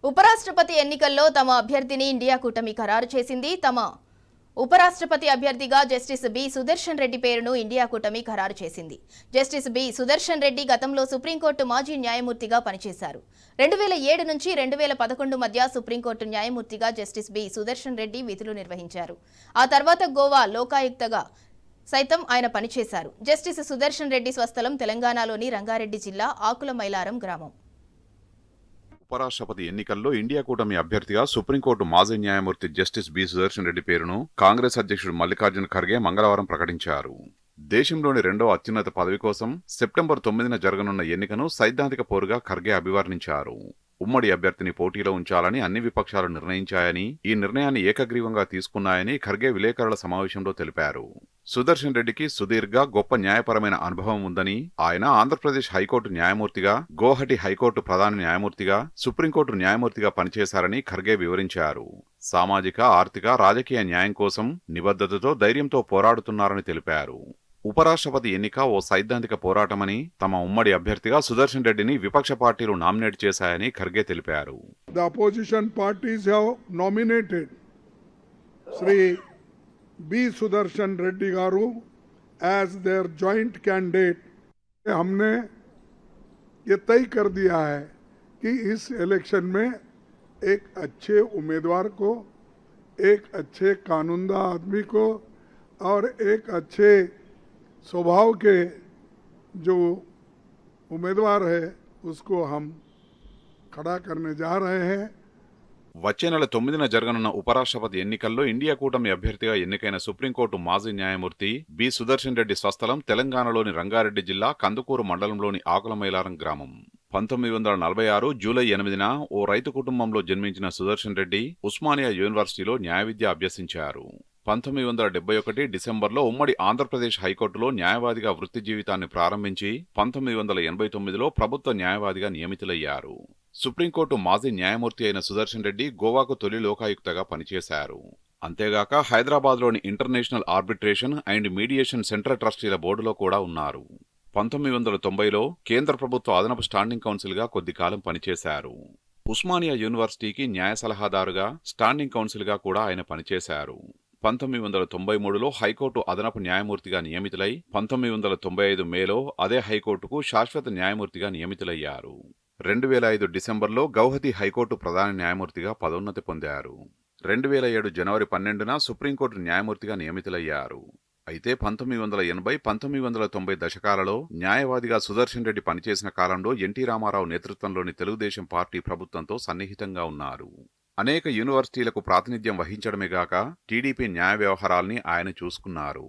ఉపరాష్ట్రపతి ఎన్నికల్లో తమ అభ్యర్థిని ఇండియా కూటమి ఖరారు చేసింది. తమ ఉపరాష్ట్రపతి అభ్యర్థిగా జస్టిస్ బి సుదర్శన్ రెడ్డి పేరును ఇండియా కూటమి ఖరారు చేసింది. జస్టిస్ బి సుదర్శన్ రెడ్డి గతంలో సుప్రీంకోర్టు మాజీ న్యాయమూర్తిగా పనిచేశారు. 2007 నుంచి 2011 మధ్య సుప్రీంకోర్టు న్యాయమూర్తిగా జస్టిస్ బి సుదర్శన్ రెడ్డి విధులు నిర్వహించారు. ఆ తర్వాత గోవా లోకాయుక్తగా సైతం ఆయన పనిచేశారు. జస్టిస్ సుదర్శన్ రెడ్డి స్వస్థలం తెలంగాణలోని రంగారెడ్డి జిల్లా ఆకులమైలారం గ్రామం. ఉపరాష్ట్రపతి ఎన్నికల్లో ఇండియా కూటమి అభ్యర్థిగా సుప్రీంకోర్టు మాజీ న్యాయమూర్తి జస్టిస్ బి సుదర్శన్ రెడ్డి పేరును కాంగ్రెస్ అధ్యక్షుడు మల్లికార్జున ఖర్గే మంగళవారం ప్రకటించారు. దేశంలోని రెండో అత్యున్నత పదవి కోసం సెప్టెంబర్ 9న జరగనున్న ఎన్నికను సైద్ధాంతిక పోరుగా ఖర్గే అభివర్ణించారు. ఉమ్మడి అభ్యర్థిని పోటీలో ఉంచాలని అన్ని విపక్షాలు నిర్ణయించాయని, ఈ నిర్ణయాన్ని ఏకగ్రీవంగా తీసుకున్నాయని ఖర్గే విలేకరుల సమావేశంలో తెలిపారు. సుదర్శన్ రెడ్డికి సుదీర్ఘ గొప్ప న్యాయపరమైన అనుభవం ఉందని, ఆయన ఆంధ్రప్రదేశ్ హైకోర్టు న్యాయమూర్తిగా, గోహటి హైకోర్టు ప్రధాన న్యాయమూర్తిగా, సుప్రీంకోర్టు న్యాయమూర్తిగా పనిచేశారని ఖర్గే వివరించారు. సామాజిక, ఆర్థిక, రాజకీయ న్యాయం కోసం నిబద్ధతతో, ధైర్యంతో పోరాడుతున్నారని తెలిపారు. ఉపరాష్ట్రపతి ఎన్నిక ఓ సైద్ధాంతిక పోరాటమని, తమ ఉమ్మడి అభ్యర్థిగా సుదర్శన్ రెడ్డిని విపక్ష పార్టీలు నామినేట్ చేశాయని ఖర్గే తెలిపారు. The opposition parties have nominated Sri B. Sudarshan Reddy Garu as their joint candidate. हमने ये तय कर दिया है कि इस इलेक्शन में एक अच्छे उम्मीदवार को, एक अच्छे कानूनदा आदमी को और एक अच्छे स्वभाव के जो उम्मीदवार है उसको हम खड़ा करने जा रहे हैं. వచ్చే నెల 9న జరగనున్న ఉపరాష్ట్రపతి ఎన్నికల్లో ఇండియా కూటమి అభ్యర్థిగా ఎన్నికైన సుప్రీంకోర్టు మాజీ న్యాయమూర్తి బి సుదర్శన్ రెడ్డి స్వస్థలం తెలంగాణలోని రంగారెడ్డి జిల్లా కందుకూరు మండలంలోని ఆకులమైలారం గ్రామం. 1946 జూలై 8న ఓ రైతు కుటుంబంలో జన్మించిన సుదర్శన్ రెడ్డి ఉస్మానియా యూనివర్సిటీలో న్యాయ విద్య అభ్యసించారు. 1971 డిసెంబర్లో ఉమ్మడి ఆంధ్రప్రదేశ్ హైకోర్టులో న్యాయవాదిగా వృత్తి జీవితాన్ని ప్రారంభించి 1989లో ప్రభుత్వ న్యాయవాదిగా నియమితులయ్యారు. సుప్రీంకోర్టు మాజీ న్యాయమూర్తి అయిన సుదర్శన్ రెడ్డి గోవాకు తొలి లోకాయుక్తగా పనిచేశారు. అంతేగాక హైదరాబాద్లోని international arbitration and mediation central ట్రస్టీల బోర్డులో కూడా ఉన్నారు. 1990లో కేంద్ర ప్రభుత్వ అదనపు స్టాండింగ్ కౌన్సిల్గా కొద్దికాలం పనిచేశారు. ఉస్మానియా యూనివర్సిటీకి న్యాయ సలహాదారుగా, స్టాండింగ్ కౌన్సిల్గా కూడా ఆయన పనిచేశారు. 1993లో హైకోర్టు అదనపు న్యాయమూర్తిగా నియమితులై 1995 మేలో అదే హైకోర్టుకు శాశ్వత న్యాయమూర్తిగా నియమితులయ్యారు. 2005 డిసెంబర్లో గౌహతి హైకోర్టు ప్రధాన న్యాయమూర్తిగా పదోన్నతి పొందారు. 2007 జనవరి 12న సుప్రీంకోర్టు న్యాయమూర్తిగా నియమితులయ్యారు. అయితే 1980, 1990 దశకాలలో న్యాయవాదిగా సుదర్శన్ రెడ్డి పనిచేసిన కాలంలో ఎన్టీ రామారావు నేతృత్వంలోని తెలుగుదేశం పార్టీ ప్రభుత్వంతో సన్నిహితంగా ఉన్నారు. అనేక యూనివర్సిటీలకు ప్రాతినిధ్యం వహించడమే గాక టీడీపీ న్యాయ వ్యవహారాల్ని ఆయన చూసుకున్నారు.